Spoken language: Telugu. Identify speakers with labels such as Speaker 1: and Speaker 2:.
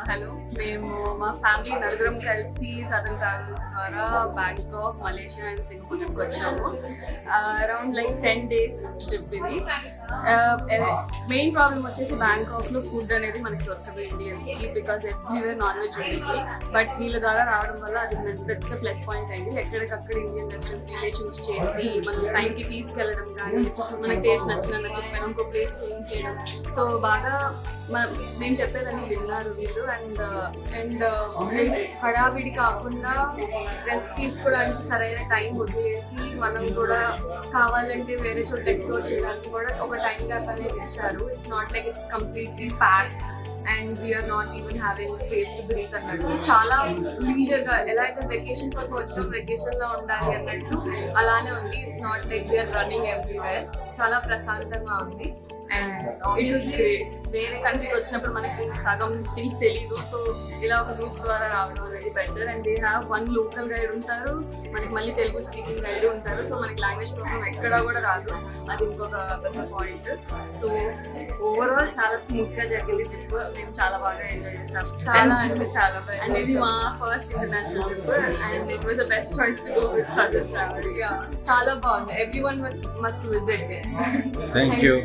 Speaker 1: హలో, మేము మా ఫ్యామిలీ నలుగురం కలిసి సదర్న్ ట్రావెల్స్ ద్వారా బ్యాంకాక్, మలేషియా అండ్ సింగపూర్కి వచ్చాము. అరౌండ్ లైక్ 10 days ట్రిప్ ఇది. మెయిన్ ప్రాబ్లం వచ్చేసి బ్యాంకాక్లో ఫుడ్ అనేది మనకి దొరకదు ఇండియన్స్కి, బికాస్ ఎవ్రీవేర్ నాన్ వెజ్ ఉంటుంది. బట్ వీళ్ళ ద్వారా రావడం వల్ల అది పెద్ద ప్లస్ పాయింట్ అయింది. ఎక్కడికక్కడ ఇండియన్ రెస్టారెంట్స్ వీళ్ళే చూస్ చేసి మనల్ని టైంకి తీసుకెళ్ళడం కానీ, మనకి టేస్ట్ నచ్చకపోయినా ఇంకో ప్లేస్ చేంజ్ చేయడం. సో బాగా నేను చెప్పేదాన్ని విన్నారు వీళ్ళు.
Speaker 2: అండ్ హడావిడి కాకుండా రెస్ట్ తీసుకోవడానికి సరైన టైం వదిలేసి మనం కూడా కావాలంటే వేరే చోట్ల ఎక్స్ప్లోర్ చేయడానికి కూడా ఒక టైం గ్యాప్ అనేది ఇచ్చారు. It's not like it's completely pack and we're not even having space to breathe అన్నట్టు. చాలా లీజర్ గా, ఎలా అయితే వెకేషన్ కోసం వచ్చాం వెకేషన్ లో ఉండాలి అన్నట్టు అలానే ఉంది. It's not like we're running everywhere. చాలా ప్రశాంతంగా ఉంది.
Speaker 1: వేరే కంట్రీకి వచ్చినప్పుడు మనకి సగం థింగ్స్ తెలీదు. సో ఇలా ఒక గ్రూప్ ద్వారా రావడం అనేది better. And they have 1 local guide ఉంటారు, మనకి మళ్ళీ తెలుగు స్పీకింగ్ గైడ్ ఉంటారు. సో మనకి లాంగ్వేజ్ ప్రాబ్లం ఎక్కడా కూడా రాదు, అది ఇంకొక పెద్ద పాయింట్. సో ఓవరాల్ చాలా స్మూత్ గా జరిగింది ట్రిప్. మేము చాలా బాగా ఎంజాయ్ చేసాం.
Speaker 2: చాలా అంటే చాలా
Speaker 1: అండ్ ఇది మా first international trip and it was the best choice to go with southern travel.
Speaker 2: చాలా బాగుంది. Everyone must visit.
Speaker 3: Thank you.